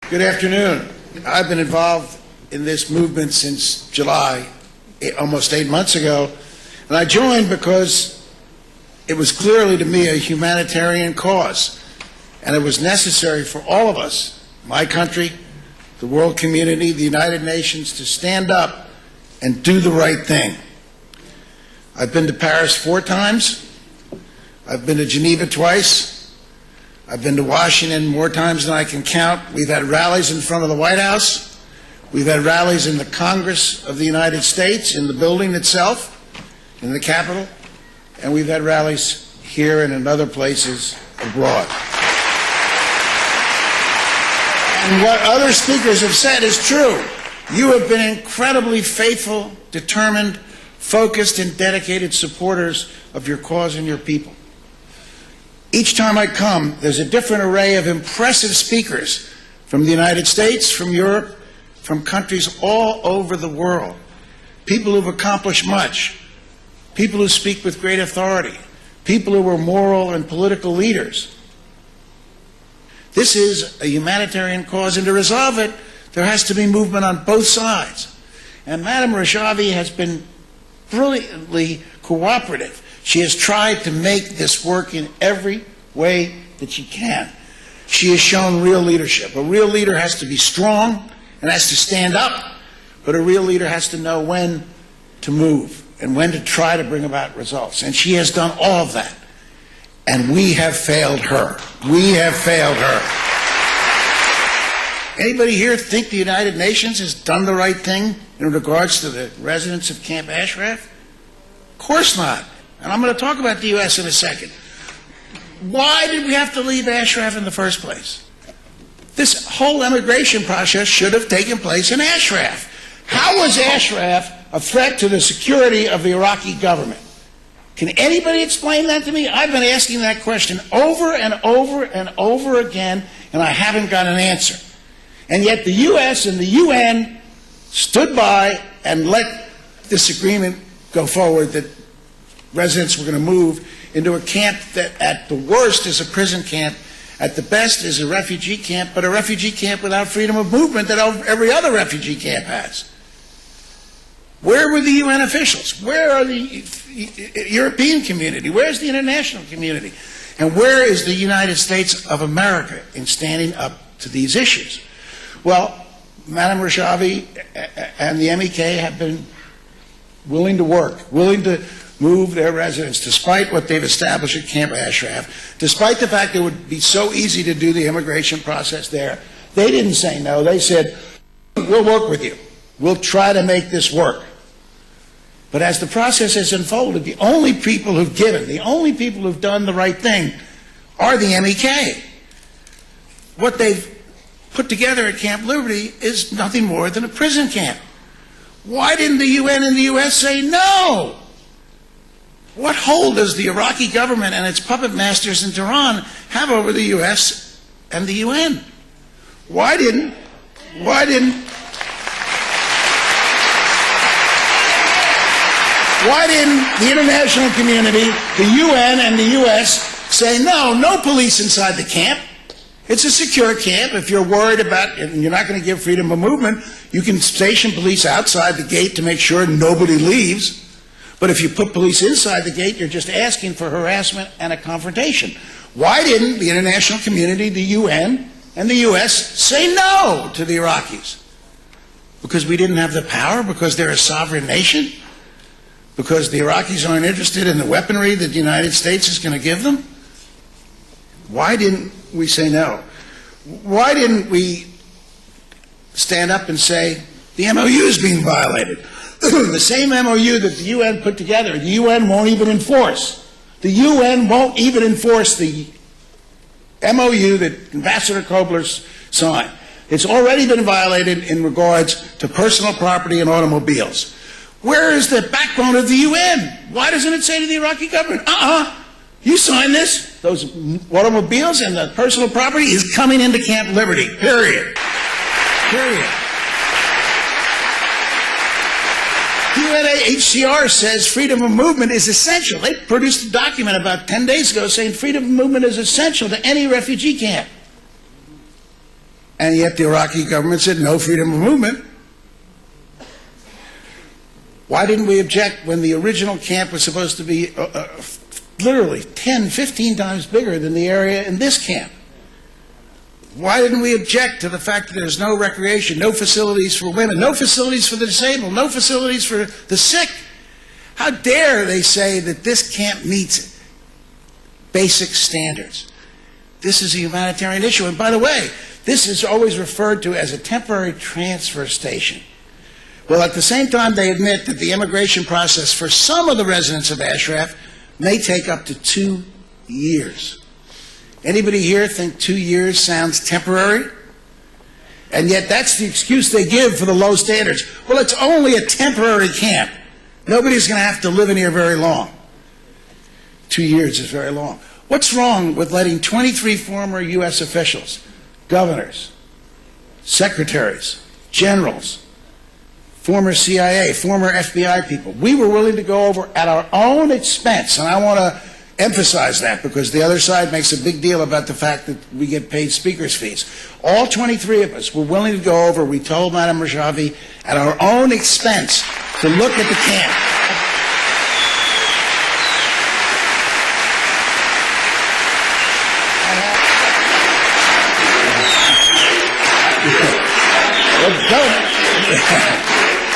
Good afternoon. I've been involved in this movement since July, almost 8 months ago, and I joined because it was clearly to me a humanitarian cause, and it was necessary for all of us, my country, the world community, the United Nations, to stand up and do the right thing. I've been to Paris 4 times. I've been to Geneva twice. I've been to Washington more times than I can count. We've had rallies in front of the White House. We've had rallies in the Congress of the United States, in the building itself, in the Capitol, and we've had rallies here and in other places abroad. And what other speakers have said is true. You have been incredibly faithful, determined, focused, and dedicated supporters of your cause and your people. Each time I come, there's a different array of impressive speakers from the United States, from Europe, from countries all over the world. People who've accomplished much, people who speak with great authority, people who were moral and political leaders. This is a humanitarian cause, and to resolve it, there has to be movement on both sides. And Madame Rajavi has been brilliantly cooperative. She has tried to make this work in every way that she can. She has shown real leadership. A real leader has to be strong and has to stand up, but a real leader has to know when to move and when to try to bring about results. And she has done all of that. And we have failed her. We have failed her. Anybody here think the United Nations has done the right thing in regards to the residents of Camp Ashraf? Of course not. And I'm going to talk about the U.S. in a second. Why did we have to leave Ashraf in the first place? This whole immigration process should have taken place in Ashraf. How was Ashraf a threat to the security of the Iraqi government? Can anybody explain that to me? I've been asking that question over and over and over again, and I haven't got an answer. And yet the U.S. and the UN stood by and let this agreement go forward that residents were going to move into a camp that at the worst is a prison camp, at the best is a refugee camp, but a refugee camp without freedom of movement that every other refugee camp has. Where were the UN officials? Where are the European community? Where's the international community? And where is the United States of America in standing up to these issues? Well, Madame Rajavi and the MEK have been willing to work, willing to move their residents, despite what they've established at Camp Ashraf, despite the fact it would be so easy to do the immigration process there. They didn't say no. They said, we'll work with you. We'll try to make this work. But as the process has unfolded, the only people who've given, the only people who've done the right thing are the MEK. What they've put together at Camp Liberty is nothing more than a prison camp. Why didn't the UN and the US say no? What hold does the Iraqi government and its puppet masters in Tehran have over the US and the UN? Why didn't the international community, the UN and the US say no police inside the camp? It's a secure camp. If you're worried about, and you're not going to give freedom of movement, you can station police outside the gate to make sure nobody leaves. But if you put police inside the gate, you're just asking for harassment and a confrontation. Why didn't the international community, the UN and the US, say no to the Iraqis? Because we didn't have the power? Because they're a sovereign nation? Because the Iraqis aren't interested in the weaponry that the United States is going to give them? Why didn't we say no? Why didn't we stand up and say the MOU is being violated? The same MOU that the UN put together, the UN won't even enforce. The UN won't even enforce the MOU that Ambassador Kobler signed. It's already been violated in regards to personal property and automobiles. Where is the backbone of the UN? Why doesn't it say to the Iraqi government, you signed this, those automobiles and the personal property is coming into Camp Liberty, period. Period. UNHCR says freedom of movement is essential. They produced a document about 10 days ago saying freedom of movement is essential to any refugee camp. And yet the Iraqi government said no freedom of movement. Why didn't we object when the original camp was supposed to be literally 10, 15 times bigger than the area in this camp? Why didn't we object to the fact that there's no recreation, no facilities for women, no facilities for the disabled, no facilities for the sick? How dare they say that this camp meets basic standards? This is a humanitarian issue. And by the way, this is always referred to as a temporary transfer station. Well, at the same time, they admit that the immigration process for some of the residents of Ashraf may take up to 2 years. Anybody here think 2 years sounds temporary? And yet that's the excuse they give for the low standards. Well, it's only a temporary camp. Nobody's going to have to live in here very long. 2 years is very long. What's wrong with letting 23 former U.S. officials, governors, secretaries, generals, former CIA, former FBI people, we were willing to go over at our own expense, and I want to emphasize that because the other side makes a big deal about the fact that we get paid speakers' fees. All 23 of us were willing to go over, we told Madam Rajavi, at our own expense to look at the camp.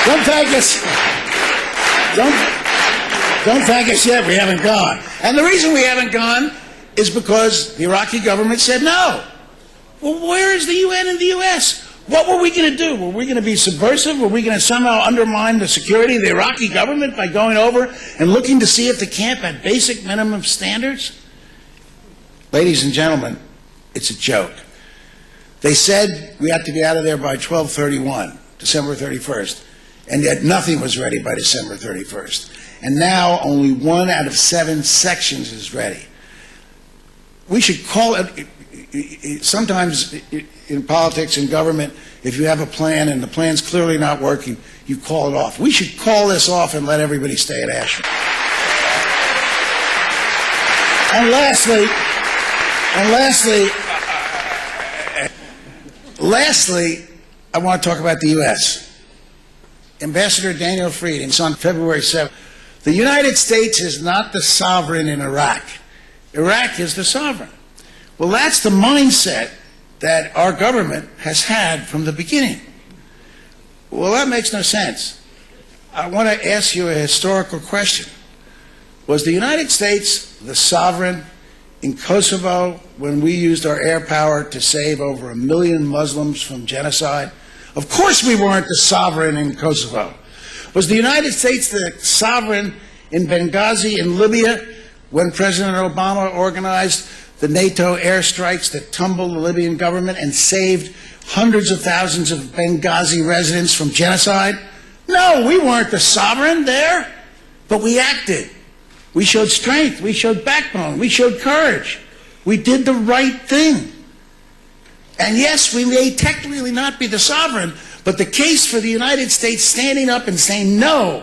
Don't thank us. Don't thank us yet. We haven't gone. And the reason we haven't gone is because the Iraqi government said no. Well, where is the UN and the U.S.? What were we going to do? Were we going to be subversive? Were we going to somehow undermine the security of the Iraqi government by going over and looking to see if the camp had basic minimum standards? Ladies and gentlemen, it's a joke. They said we had to be out of there by 12/31, December 31st, and yet nothing was ready by December 31st. And now only 1 out of 7 sections is ready. We should call it, sometimes in politics and government, if you have a plan and the plan's clearly not working, you call it off. We should call this off and let everybody stay at Ashland. And lastly, I want to talk about the U.S. Ambassador Daniel Fried, it's on February 7th. The United States is not the sovereign in Iraq. Iraq is the sovereign. Well, that's the mindset that our government has had from the beginning. Well, that makes no sense. I want to ask you a historical question. Was the United States the sovereign in Kosovo when we used our air power to save over 1 million Muslims from genocide? Of course we weren't the sovereign in Kosovo. Was the United States the sovereign in Benghazi in Libya when President Obama organized the NATO airstrikes that tumbled the Libyan government and saved hundreds of thousands of Benghazi residents from genocide? No, we weren't the sovereign there, but we acted. We showed strength, we showed backbone, we showed courage. We did the right thing. And yes, we may technically not be the sovereign, but the case for the United States standing up and saying no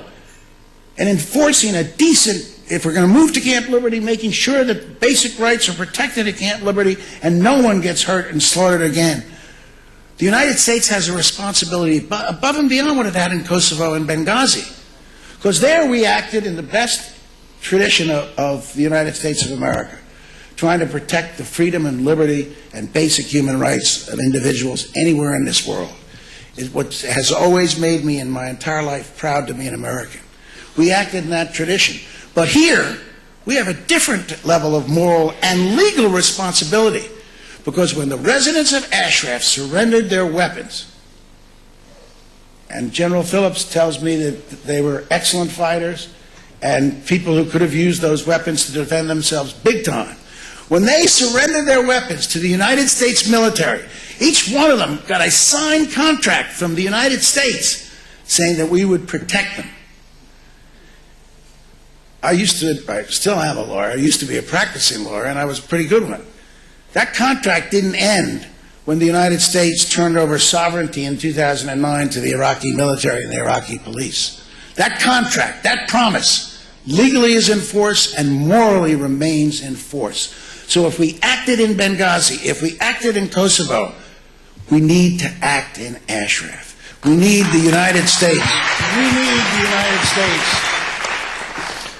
and enforcing a decent, if we're going to move to Camp Liberty, making sure that basic rights are protected at Camp Liberty and no one gets hurt and slaughtered again. The United States has a responsibility above and beyond what it had in Kosovo and Benghazi. Because there we acted in the best tradition of the United States of America, trying to protect the freedom and liberty and basic human rights of individuals anywhere in this world. Is what has always made me in my entire life proud to be an American. We acted in that tradition. But here, we have a different level of moral and legal responsibility, because when the residents of Ashraf surrendered their weapons, and General Phillips tells me that they were excellent fighters and people who could have used those weapons to defend themselves big time, when they surrendered their weapons to the United States military, each one of them got a signed contract from the United States saying that we would protect them. I still am a lawyer. I used to be a practicing lawyer, and I was a pretty good one. That contract didn't end when the United States turned over sovereignty in 2009 to the Iraqi military and the Iraqi police. That contract, that promise, legally is in force and morally remains in force. So if we acted in Benghazi, if we acted in Kosovo, We need to act in Ashraf. We need the United States. We need the United States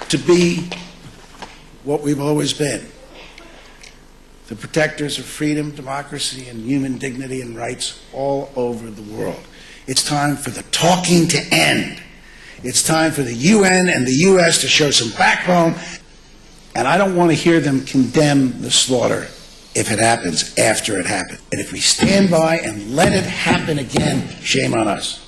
to be what we've always been. The protectors of freedom, democracy, and human dignity and rights all over the world. It's time for the talking to end. It's time for the UN and the US to show some backbone. And I don't want to hear them condemn the slaughter if it happens after it happened. And if we stand by and let it happen again, shame on us.